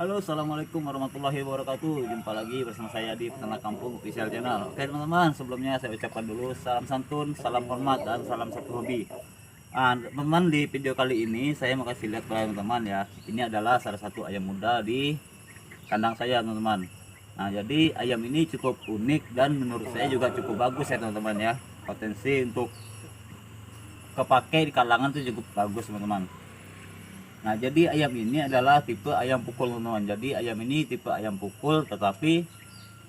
Halo, assalamualaikum warahmatullahi wabarakatuh. Jumpa lagi bersama saya di Peternak Kampung Official Channel. Oke teman-teman, sebelumnya saya ucapkan dulu salam santun, salam hormat, dan salam satu hobi. Teman-teman, di video kali ini saya mau kasih lihat kepada teman-teman ya. Ini adalah salah satu ayam muda di kandang saya teman-teman. Nah, jadi ayam ini cukup unik dan menurut saya juga cukup bagus ya teman-teman ya. Potensi untuk kepake di kalangan itu cukup bagus teman-teman. Nah, jadi ayam ini adalah tipe ayam pukul teman-teman. Jadi ayam ini tipe ayam pukul, tetapi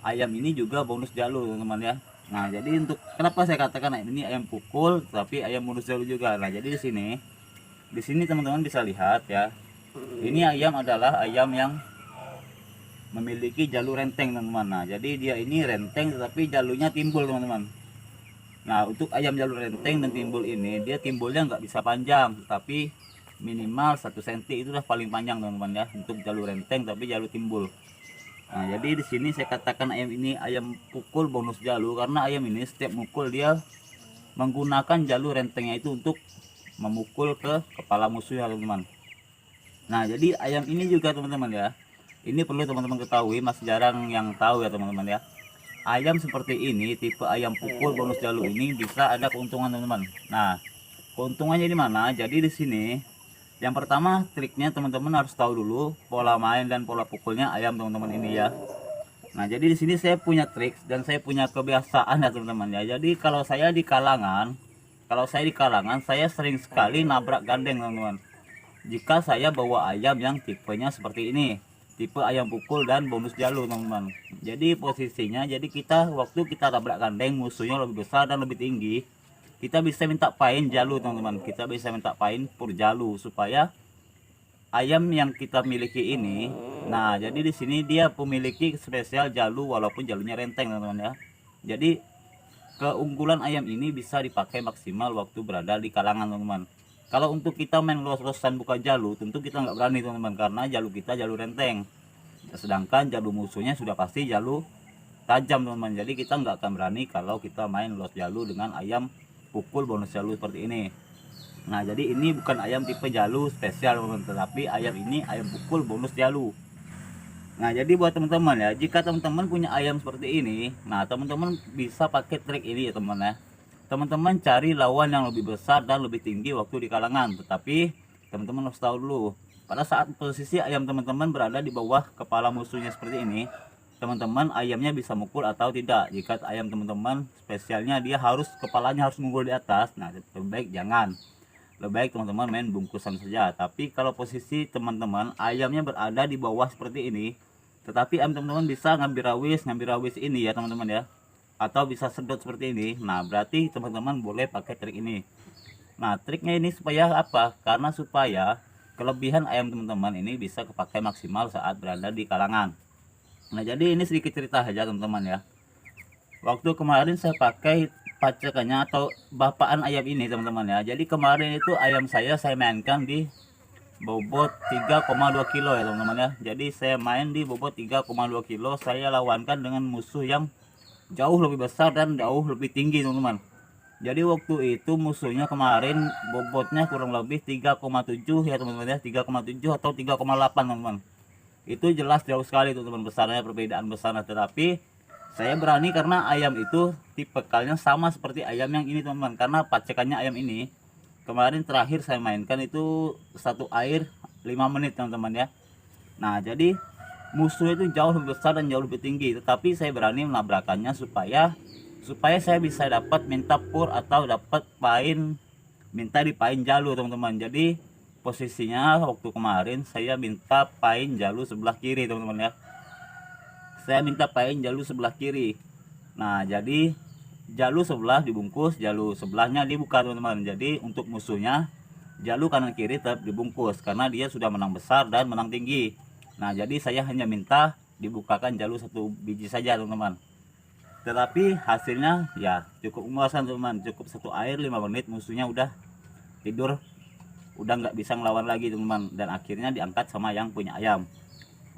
ayam ini juga bonus jalur teman-teman ya. Nah, jadi untuk kenapa saya katakan ayam ini ayam pukul tapi ayam bonus jalur juga. Nah, jadi di sini teman-teman bisa lihat ya. Ini ayam adalah ayam yang memiliki jalur renteng teman-teman. Nah, jadi dia ini renteng tetapi jalurnya timbul teman-teman. Nah, untuk ayam jalur renteng dan timbul ini dia timbulnya nggak bisa panjang, tapi minimal 1 cm itu udah paling panjang teman-teman ya untuk jalur renteng tapi jalur timbul. Nah, jadi di sini saya katakan ayam ini ayam pukul bonus jalur karena ayam ini setiap mukul dia menggunakan jalur rentengnya itu untuk memukul ke kepala musuh ya teman-teman. Nah, jadi ayam ini juga teman-teman ya, ini perlu teman-teman ketahui, masih jarang yang tahu ya teman-teman ya. Ayam seperti ini tipe ayam pukul bonus jalur ini bisa ada keuntungan teman-teman. Nah, keuntungannya di mana? Jadi di sini yang pertama, triknya teman-teman harus tahu dulu pola main dan pola pukulnya ayam teman-teman ini ya. Nah, jadi di sini saya punya trik dan saya punya kebiasaan ya teman-teman ya. Jadi kalau saya di kalangan saya sering sekali nabrak gandeng teman-teman. Jika saya bawa ayam yang tipenya seperti ini, tipe ayam pukul dan bonus jalur teman-teman. Jadi posisinya, jadi kita waktu kita tabrak gandeng musuhnya lebih besar dan lebih tinggi, kita bisa minta pain jalu teman-teman, kita bisa minta pain pur jalu supaya ayam yang kita miliki ini, nah jadi di sini dia memiliki spesial jalu walaupun jalunya renteng teman-teman ya. Jadi keunggulan ayam ini bisa dipakai maksimal waktu berada di kalangan teman-teman. Kalau untuk kita main los-losan buka jalu, tentu kita nggak berani teman-teman karena jalu kita jalu renteng, sedangkan jalu musuhnya sudah pasti jalu tajam teman-teman. Jadi kita nggak akan berani kalau kita main los jalu dengan ayam pukul bonus jalu seperti ini. Nah, jadi ini bukan ayam tipe jalu spesial teman-teman, tetapi ayam ini ayam pukul bonus jalu. Nah, jadi buat teman-teman ya, jika teman-teman punya ayam seperti ini, nah teman-teman bisa pakai trik ini ya teman ya. Teman-teman cari lawan yang lebih besar dan lebih tinggi waktu di kalangan, tetapi teman-teman harus tahu dulu pada saat posisi ayam teman-teman berada di bawah kepala musuhnya seperti ini, teman-teman ayamnya bisa mukul atau tidak. Jika ayam teman-teman spesialnya dia harus kepalanya harus mukul di atas, nah lebih baik jangan, lebih baik teman-teman main bungkusan saja. Tapi kalau posisi teman-teman ayamnya berada di bawah seperti ini, tetapi ayam teman-teman bisa ngambil rawis ini ya teman-teman ya, atau bisa sedot seperti ini, nah berarti teman-teman boleh pakai trik ini. Nah, triknya ini supaya apa? Karena supaya kelebihan ayam teman-teman ini bisa kepakai maksimal saat berada di kalangan. Nah, jadi ini sedikit cerita saja teman-teman ya. Waktu kemarin saya pakai pacekannya atau bapaan ayam ini teman-teman ya. Jadi kemarin itu ayam saya mainkan di bobot 3,2 kilo ya teman-teman ya. Jadi saya main di bobot 3,2 kilo, saya lawankan dengan musuh yang jauh lebih besar dan jauh lebih tinggi teman-teman. Jadi waktu itu musuhnya kemarin bobotnya kurang lebih 3,7 ya teman-teman ya, 3,7 atau 3,8 teman-teman. Itu jelas jauh sekali teman-teman besarnya, perbedaan besarnya. Tetapi saya berani karena ayam itu tipe kalnya sama seperti ayam yang ini teman-teman, karena pacekannya ayam ini kemarin terakhir saya mainkan itu satu air 5 menit teman-teman ya. Nah, jadi musuh itu jauh lebih besar dan jauh lebih tinggi, tetapi saya berani menabrakannya supaya supaya saya bisa dapat minta pur atau dapat pain, minta di pain jalu teman-teman. Jadi posisinya waktu kemarin saya minta pain jalu sebelah kiri teman-teman ya, saya minta pain jalu sebelah kiri. Nah, jadi jalu sebelah dibungkus, jalu sebelahnya dibuka teman-teman. Jadi untuk musuhnya jalu kanan kiri tetap dibungkus karena dia sudah menang besar dan menang tinggi. Nah, jadi saya hanya minta dibukakan jalu satu biji saja teman-teman. Tetapi hasilnya ya cukup memuaskan teman-teman. Cukup satu air 5 menit musuhnya udah tidur, udah nggak bisa ngelawan lagi teman-teman, dan akhirnya diangkat sama yang punya ayam.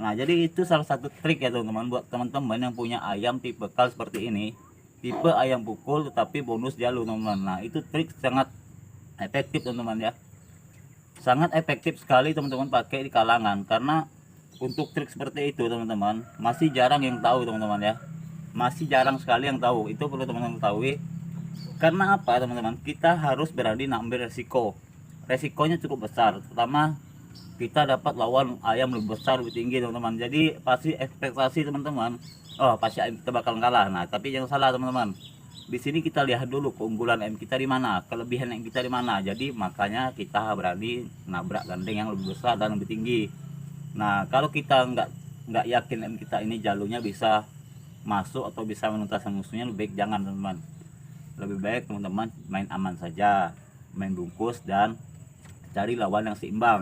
Nah, jadi itu salah satu trik ya teman-teman buat teman-teman yang punya ayam tipe kal seperti ini, tipe ayam pukul tetapi bonus jalur teman-teman. Nah, itu trik sangat efektif teman-teman ya, sangat efektif sekali teman-teman pakai di kalangan, karena untuk trik seperti itu teman-teman masih jarang yang tahu teman-teman ya, masih jarang sekali yang tahu. Itu perlu teman-teman ketahui. Karena apa teman-teman, kita harus berani ambil resiko. Resikonya cukup besar, pertama kita dapat lawan ayam lebih besar, lebih tinggi teman-teman. Jadi pasti ekspektasi teman-teman, oh pasti ayam kita bakal kalah. Nah tapi jangan salah teman-teman, di sini kita lihat dulu keunggulan ayam kita di mana, kelebihan ayam kita di mana. Jadi makanya kita berani nabrak gandeng yang lebih besar dan lebih tinggi. Nah kalau kita nggak yakin ayam kita ini jalurnya bisa masuk atau bisa menuntaskan musuhnya, lebih baik jangan teman-teman. Lebih baik teman-teman main aman saja, main bungkus dan cari lawan yang seimbang.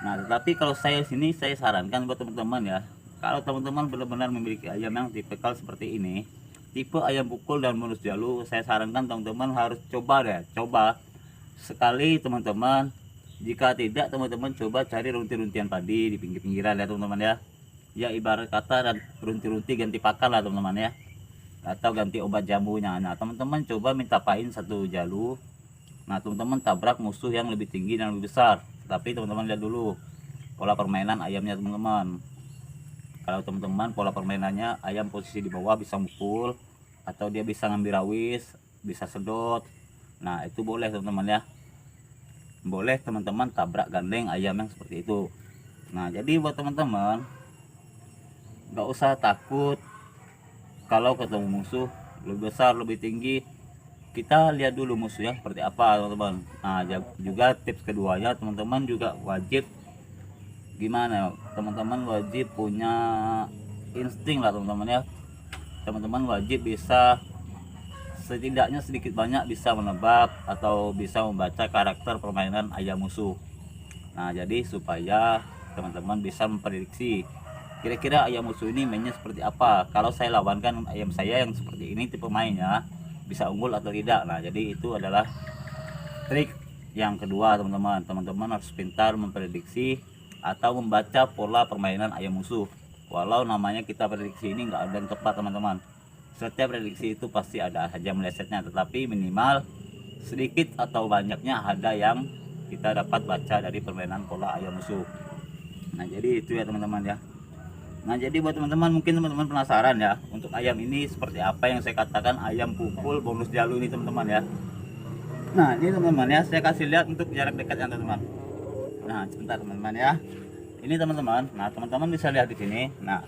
Nah tetapi kalau saya sini saya sarankan buat teman-teman ya, kalau teman-teman benar-benar memiliki ayam yang tipikal seperti ini, tipe ayam pukul dan bonus jalu, saya sarankan teman-teman harus coba deh, coba sekali teman-teman. Jika tidak teman-teman coba cari runti-runtian padi di pinggir-pinggiran ya teman-teman ya. Ya ibarat kata dan runti-runti ganti pakan lah teman-teman ya, atau ganti obat jamunya. Nah teman-teman coba minta pain satu jalu. Nah teman-teman tabrak musuh yang lebih tinggi dan lebih besar. Tapi teman-teman lihat dulu pola permainan ayamnya teman-teman. Kalau teman-teman pola permainannya ayam posisi di bawah bisa mukul, atau dia bisa ngambil rawis, bisa sedot, nah itu boleh teman-teman ya, boleh teman-teman tabrak gandeng ayam yang seperti itu. Nah jadi buat teman-teman nggak usah takut kalau ketemu musuh lebih besar lebih tinggi. Kita lihat dulu musuhnya seperti apa teman-teman. Nah juga tips keduanya teman-teman juga wajib gimana, teman-teman wajib punya insting lah teman-teman ya. Teman-teman wajib bisa setidaknya sedikit banyak bisa menebak atau bisa membaca karakter permainan ayam musuh. Nah jadi supaya teman-teman bisa memprediksi kira-kira ayam musuh ini mainnya seperti apa. Kalau saya lawankan ayam saya yang seperti ini tipe mainnya, bisa unggul atau tidak. Nah jadi itu adalah trik yang kedua teman-teman. Teman-teman harus pintar memprediksi atau membaca pola permainan ayam musuh. Walau namanya kita prediksi ini nggak ada yang tepat teman-teman, setiap prediksi itu pasti ada aja melesetnya, tetapi minimal sedikit atau banyaknya ada yang kita dapat baca dari permainan pola ayam musuh. Nah jadi itu ya teman-teman ya. Nah jadi buat teman-teman mungkin teman-teman penasaran ya untuk ayam ini seperti apa yang saya katakan ayam pukul bonus jalu ini teman-teman ya. Nah ini teman-teman ya, saya kasih lihat untuk jarak dekatnya teman-teman. Nah sebentar teman-teman ya, ini teman-teman. Nah teman-teman bisa lihat di sini. Nah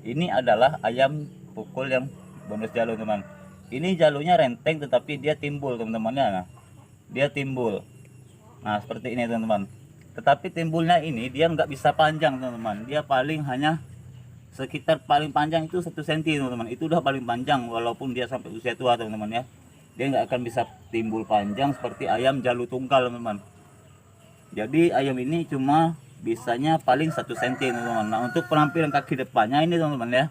ini adalah ayam pukul yang bonus jalu teman. Ini jalurnya renteng tetapi dia timbul teman-teman ya. Nah dia timbul, nah seperti ini teman-teman. Tetapi timbulnya ini dia nggak bisa panjang teman-teman, dia paling hanya sekitar paling panjang itu 1 cm teman-teman. Itu udah paling panjang walaupun dia sampai usia tua teman-teman ya. Dia nggak akan bisa timbul panjang seperti ayam jalu tunggal teman-teman. Jadi ayam ini cuma bisanya paling 1 cm teman-teman. Nah untuk penampilan kaki depannya ini teman-teman ya,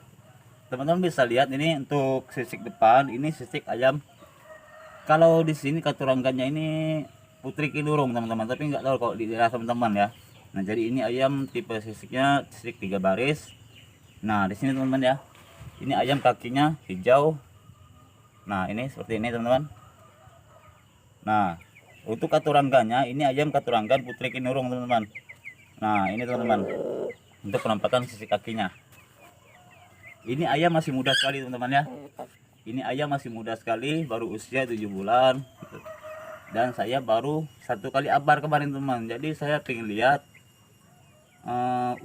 teman-teman bisa lihat ini untuk sisik depan, ini sisik ayam. Kalau di sini katurangannya ini putri kinurung teman-teman, tapi nggak tahu kalau di daerah teman-teman ya. Nah jadi ini ayam tipe sisiknya sisik 3 baris. Nah di sini teman-teman ya, ini ayam kakinya hijau. Nah ini seperti ini teman-teman. Nah untuk katurangannya ini ayam katurangan putri kinurung teman-teman. Nah ini teman-teman untuk penampakan sisik kakinya. Ini ayam masih muda sekali teman-teman ya. Ini ayam masih muda sekali, baru usia 7 bulan. Dan saya baru 1 kali abar kemarin teman. Jadi saya pengen lihat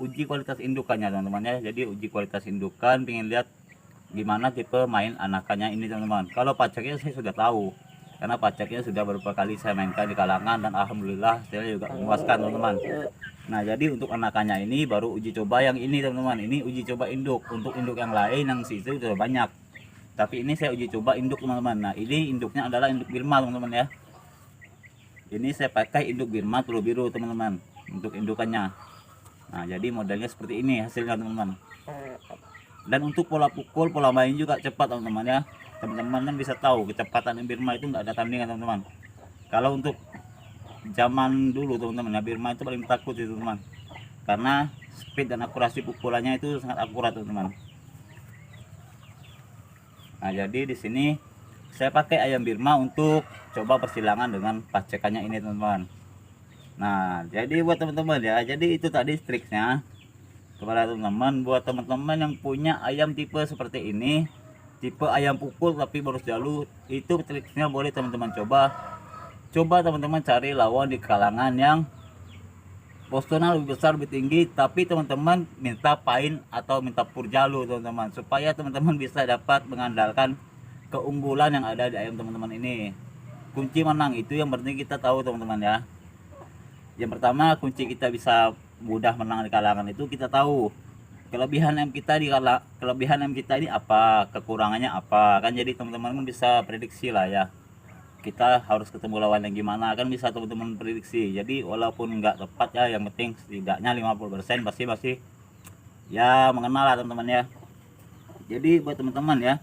uji kualitas indukannya teman-teman ya. Jadi uji kualitas indukan, pengen lihat gimana tipe main anakannya ini teman-teman. Kalau pacaknya saya sudah tahu, karena pacaknya sudah beberapa kali saya mainkan di kalangan dan alhamdulillah saya juga memuaskan teman-teman. Nah jadi untuk anakannya ini baru uji coba yang ini teman-teman. Ini uji coba induk. Untuk induk yang lain yang situ sudah banyak, tapi ini saya uji coba induk teman-teman. Nah ini induknya adalah induk Birma teman-teman ya. Ini saya pakai induk Birma telur biru teman-teman untuk indukannya. Nah jadi modelnya seperti ini hasilnya teman-teman. Dan untuk pola pukul, pola main juga cepat teman-teman ya. Teman-teman kan bisa tahu kecepatan Birma itu nggak ada tandingan teman-teman. Kalau untuk zaman dulu teman-teman ya, Birma itu paling takut itu teman, karena speed dan akurasi pukulannya itu sangat akurat teman-teman. Nah jadi di sini saya pakai ayam Birma untuk coba persilangan dengan pacekannya ini teman-teman. Nah jadi buat teman-teman ya, jadi itu tadi triknya. kepada teman-teman, buat teman-teman yang punya ayam tipe seperti ini, tipe ayam pukul tapi bonus jalur, itu triknya boleh teman-teman coba teman-teman cari lawan di kalangan yang posturnya lebih besar, lebih tinggi, tapi teman-teman minta pain atau minta pur jalur teman-teman, supaya teman-teman bisa dapat mengandalkan keunggulan yang ada di ayam teman-teman ini. Kunci menang itu yang penting kita tahu teman-teman ya. Yang pertama, kunci kita bisa mudah menang di kalangan itu kita tahu kelebihan M kita ini apa, kekurangannya apa kan. Jadi teman-teman bisa prediksi lah ya, kita harus ketemu lawan yang gimana kan bisa teman-teman prediksi. Jadi walaupun nggak tepat ya, yang penting setidaknya 50% pasti masih ya mengenal lah teman-teman ya. Jadi buat teman-teman ya,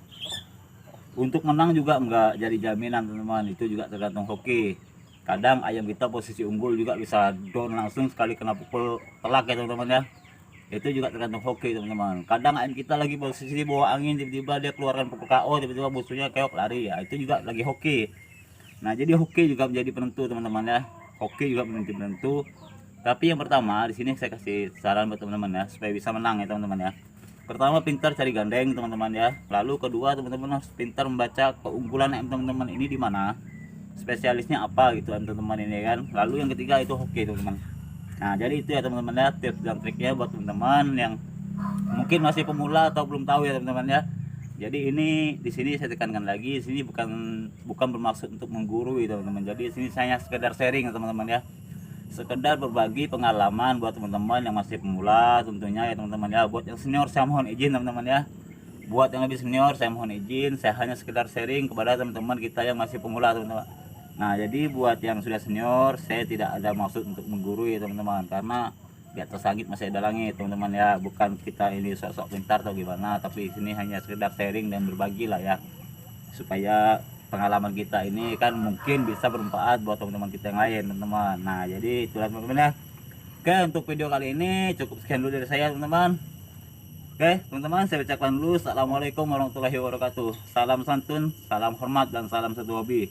untuk menang juga nggak jadi jaminan teman-teman, itu juga tergantung hoki. Kadang ayam kita posisi unggul juga bisa down langsung sekali kena pukul telak ya teman-teman ya. Itu juga tergantung hoki teman-teman. Kadang ayam kita lagi posisi bawa angin, tiba-tiba dia keluarkan pukul KO, tiba-tiba musuhnya keok lari ya, itu juga lagi hoki. Nah jadi hoki juga menjadi penentu teman-teman ya, hoki juga menjadi penentu. Tapi yang pertama di sini saya kasih saran buat teman-teman ya, supaya bisa menang ya teman-teman ya. Pertama, pintar cari gandeng teman-teman ya. Lalu kedua, teman-teman harus pintar membaca keunggulan teman-teman ini di mana, spesialisnya apa gitu teman-teman ini kan. Lalu yang ketiga itu hoki teman-teman. Nah jadi itu ya teman-teman ya, tips dan triknya buat teman-teman yang mungkin masih pemula atau belum tahu ya teman-teman ya. Jadi ini di sini saya tekankan lagi, di sini bukan bermaksud untuk menggurui teman-teman. Jadi di sini saya sekedar sharing teman-teman ya, sekedar berbagi pengalaman buat teman-teman yang masih pemula tentunya ya teman-teman ya. Buat yang senior saya mohon izin teman-teman ya, buat yang lebih senior saya mohon izin, saya hanya sekedar sharing kepada teman-teman kita yang masih pemula teman-teman. Nah jadi buat yang sudah senior, saya tidak ada maksud untuk menggurui teman-teman, karena di atas langit masih ada langit teman-teman ya. Bukan kita ini sok-sok pintar atau gimana, tapi sini hanya sekedar sharing dan berbagi lah ya, supaya pengalaman kita ini kan mungkin bisa bermanfaat buat teman-teman kita yang lain teman-teman. Nah jadi itulah teman-teman ya. Oke, untuk video kali ini cukup sekian dulu dari saya teman-teman. Oke teman-teman, saya ucapkan dulu assalamualaikum warahmatullahi wabarakatuh. Salam santun, salam hormat, dan salam satu hobi.